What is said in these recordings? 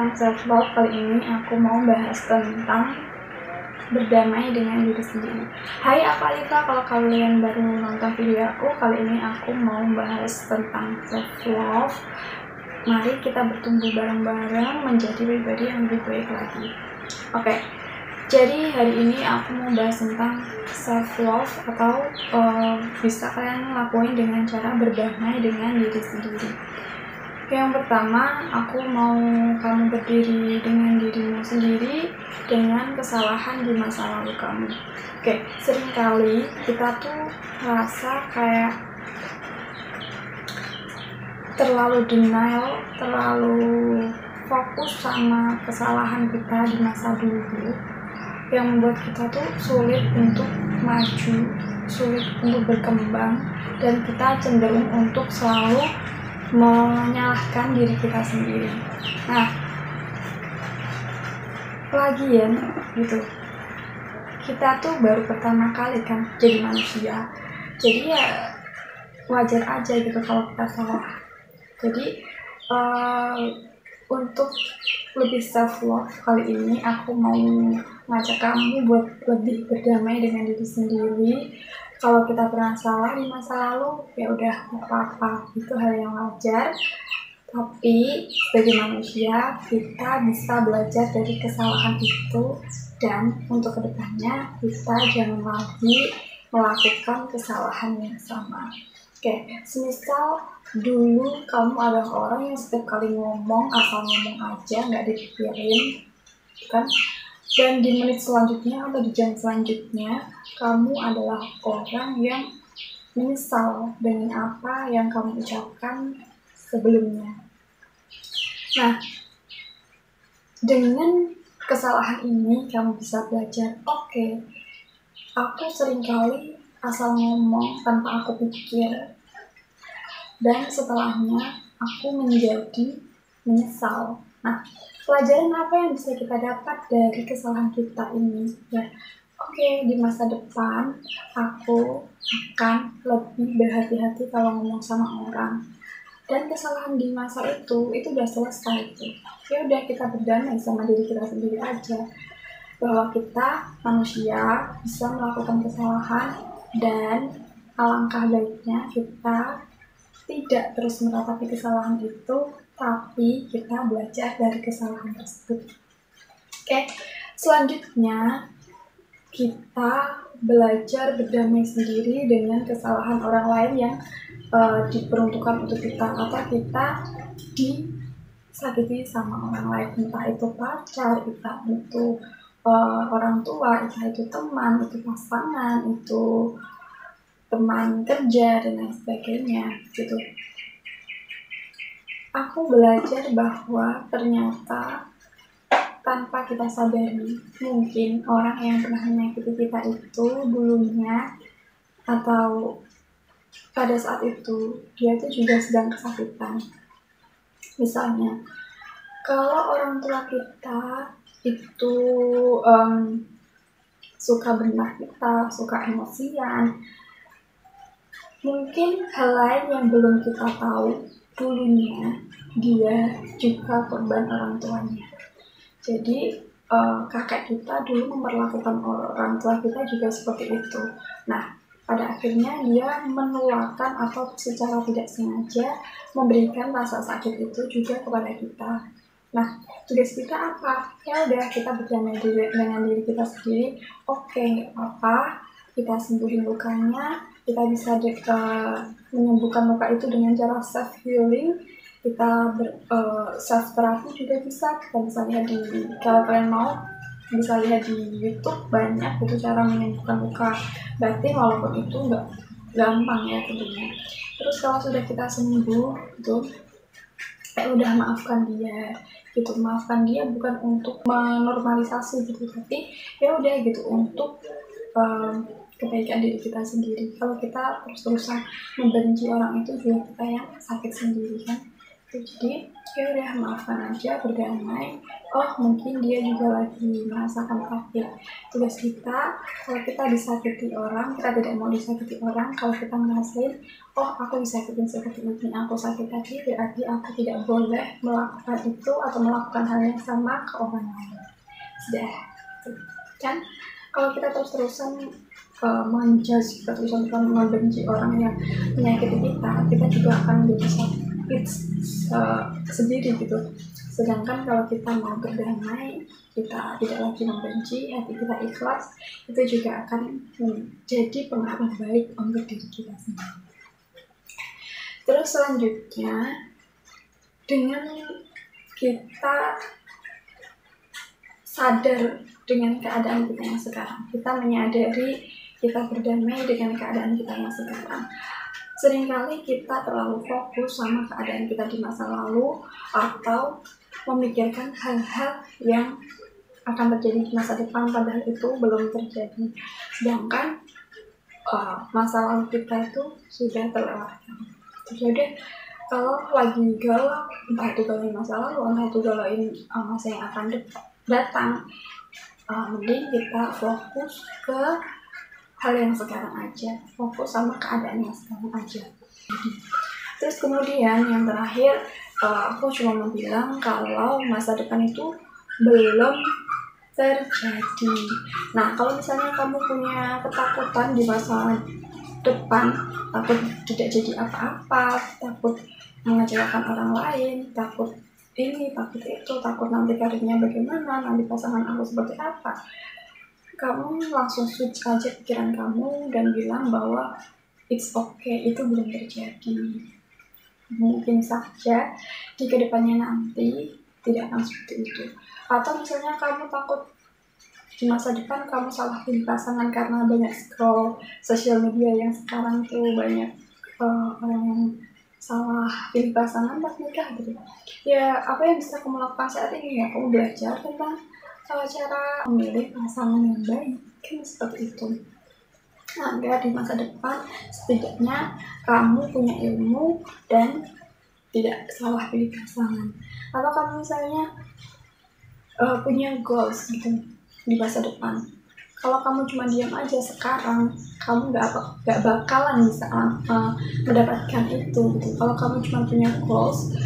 tentang self love. Kali ini aku mau bahas tentang berdamai dengan diri sendiri. Hai, aku Alifa. Kalau kalian baru nonton video aku, kali ini aku mau bahas tentang self love. Mari kita bertumbuh bareng-bareng menjadi pribadi yang lebih baik lagi. Oke, jadi hari ini aku mau bahas tentang self love atau bisa kalian lakuin dengan cara berdamai dengan diri sendiri. Yang pertama, aku mau kamu berdiri dengan dirimu sendiri dengan kesalahan di masa lalu kamu. Oke, seringkali kita tuh merasa kayak terlalu denial, terlalu fokus sama kesalahan kita di masa dulu, yang membuat kita tuh sulit untuk maju, sulit untuk berkembang, dan kita cenderung untuk selalu menyalahkan diri kita sendiri. Nah, lagian gitu, kita tuh baru pertama kali kan jadi manusia, jadi ya wajar aja gitu kalau kita salah. Jadi untuk lebih self love, kali ini aku mau ngajak kamu buat lebih berdamai dengan diri sendiri. Kalau kita pernah salah di masa lalu, ya udah gak apa-apa, itu hal yang wajar. Tapi sebagai manusia, kita bisa belajar dari kesalahan itu, dan untuk kedepannya kita jangan lagi melakukan kesalahan yang sama. Oke, semisal dulu kamu adalah orang yang setiap kali ngomong asal ngomong aja, nggak dipikirin, kan? Dan di menit selanjutnya atau di jam selanjutnya, kamu adalah orang yang menyesal dengan apa yang kamu ucapkan sebelumnya. Nah, dengan kesalahan ini kamu bisa belajar, oke, aku seringkali asal ngomong tanpa aku pikir, dan setelahnya aku menjadi menyesal. Nah, pelajaran apa yang bisa kita dapat dari kesalahan kita ini? Ya, oke, di masa depan aku akan lebih berhati-hati kalau ngomong sama orang. Dan kesalahan di masa itu udah selesai tuh. Ya udah, kita berdamai sama diri kita sendiri aja, bahwa kita manusia bisa melakukan kesalahan, dan alangkah baiknya kita tidak terus meratapi kesalahan itu, tapi kita belajar dari kesalahan tersebut. Oke, selanjutnya kita belajar berdamai sendiri dengan kesalahan orang lain yang diperuntukkan untuk kita, atau kita disakiti sama orang lain, entah itu pacar, entah itu orang tua, entah itu teman, itu pasangan, itu teman kerja, dan lain sebagainya gitu. Aku belajar bahwa ternyata tanpa kita sadari, mungkin orang yang pernah menyakiti kita itu dulunya, atau pada saat itu dia itu juga sedang kesakitan. Misalnya, kalau orang tua kita itu suka benar kita, suka emosian, mungkin hal lain yang belum kita tahu, dulunya dia juga korban orang tuanya. Jadi kakek kita dulu memperlakukan orang tua kita juga seperti itu. Nah, pada akhirnya dia menularkan atau secara tidak sengaja memberikan rasa sakit itu juga kepada kita. Nah, tugas kita apa? Ya udah, kita berdamai dengan diri kita sendiri. Oke, nggak apa-apa, kita sembuhin lukanya. Kita bisa menyembuhkan luka itu dengan cara self healing. Kita self terapi juga bisa. Kita bisa lihat kalau kalian mau, bisa lihat di YouTube, banyak itu cara menyembuhkan luka batin, walaupun itu nggak gampang ya tentunya. Terus kalau sudah kita sembuh itu, udah maafkan dia gitu. Maafkan dia bukan untuk menormalisasi gitu, tapi ya udah gitu, untuk kebaikan diri kita sendiri. Kalau kita terus-terusan membenci orang itu, juga kita yang sakit sendiri kan. Jadi ya udah maafkan aja, berdamai. Oh mungkin dia juga lagi merasakan sakit. Tugas kita, kalau kita disakiti orang, kita tidak mau disakiti orang. Kalau kita ngerasain, oh aku disakitin seperti ini, aku sakit hati, berarti aku tidak boleh melakukan itu atau melakukan hal yang sama ke orang lain. Sudah, kan? Kalau kita terus-terusan menjudge, kita terus-terusan membenci orang yang menyakiti kita, kita juga akan menjadi sakit sendiri gitu. Sedangkan kalau kita mau berdamai, kita tidak lagi membenci, hati kita ikhlas, itu juga akan menjadi pengaruh baik untuk diri kita sendiri. Terus selanjutnya, dengan kita sadar dengan keadaan kita yang sekarang, kita menyadari, kita berdamai dengan keadaan kita yang sekarang. Seringkali kita terlalu fokus sama keadaan kita di masa lalu atau memikirkan hal-hal yang akan terjadi di masa depan, padahal itu belum terjadi. Sedangkan masa lalu kita itu sudah terlewatkan. Jadi kalau lagi galau, entah itu galauin masa lalu, entah itu galauin masa yang akan datang, mending kita fokus ke hal yang sekarang aja, fokus sama keadaan yang sekarang aja. Terus kemudian yang terakhir, aku cuma mau bilang kalau masa depan itu belum terjadi. Nah, kalau misalnya kamu punya ketakutan di masa depan, takut tidak jadi apa-apa, takut mengecewakan orang lain, takut ini, takut itu, takut nanti karirnya bagaimana, nanti pasangan aku seperti apa, kamu langsung switch aja pikiran kamu dan bilang bahwa it's okay, itu belum terjadi. Mungkin saja di kedepannya nanti tidak akan seperti itu. Atau misalnya kamu takut di masa depan kamu salah pilih pasangan karena banyak scroll sosial media yang sekarang tuh banyak orang yang salah pilih pasangan pas nikah gitu. Ya apa yang bisa kamu lakukan saat ini, ya kamu belajar tentang cara memilih pasangan yang baik, kan seperti itu. Agar di masa depan setidaknya kamu punya ilmu dan tidak salah pilih pasangan. Atau kamu misalnya punya goals gitu di masa depan. Kalau kamu cuma diam aja sekarang, kamu nggak bakalan bisa mendapatkan itu gitu. Kalau kamu cuma punya goals,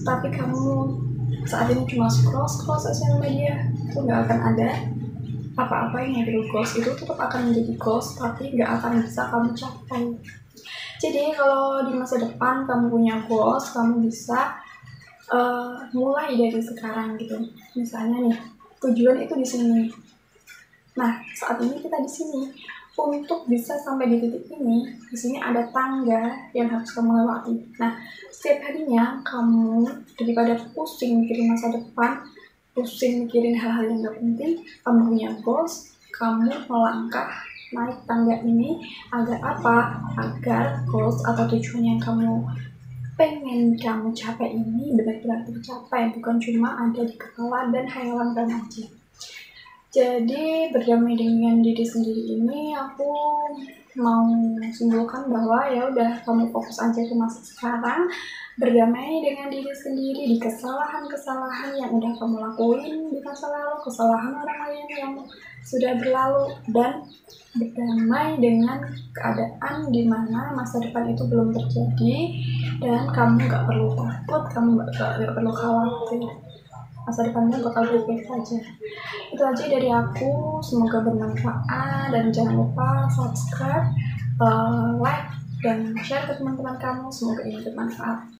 tapi kamu saat ini cuma scroll sosial media, itu nggak akan ada apa-apanya gitu. Goals itu tetap akan menjadi goals, tapi nggak akan bisa kamu capai. Jadi kalau di masa depan kamu punya goals, kamu bisa mulai dari sekarang gitu. Misalnya nih, tujuan itu di sini. Nah, saat ini kita di sini. Untuk bisa sampai di titik ini, di sini ada tangga yang harus kamu lewati. Nah, setiap harinya kamu daripada pusing mikirin masa depan, pusing mikirin hal-hal yang gak penting, kamu punya goals, kamu melangkah naik tangga ini agar apa? Agar goals atau tujuan yang kamu pengen kamu capai ini benar-benar tercapai, bukan cuma ada di kepala dan hayalan kamu aja. Jadi berdamai dengan diri sendiri ini aku mau simpulkan bahwa ya udah, kamu fokus aja ke masa sekarang, berdamai dengan diri sendiri di kesalahan-kesalahan yang udah kamu lakuin di masa lalu, kesalahan orang lain yang sudah berlalu, dan berdamai dengan keadaan di mana masa depan itu belum terjadi dan kamu gak perlu takut, kamu gak perlu khawatir. Masa depannya bakal baik-baik saja. Itu aja dari aku, semoga bermanfaat, dan jangan lupa subscribe, like, dan share ke teman-teman kamu, semoga ini bermanfaat.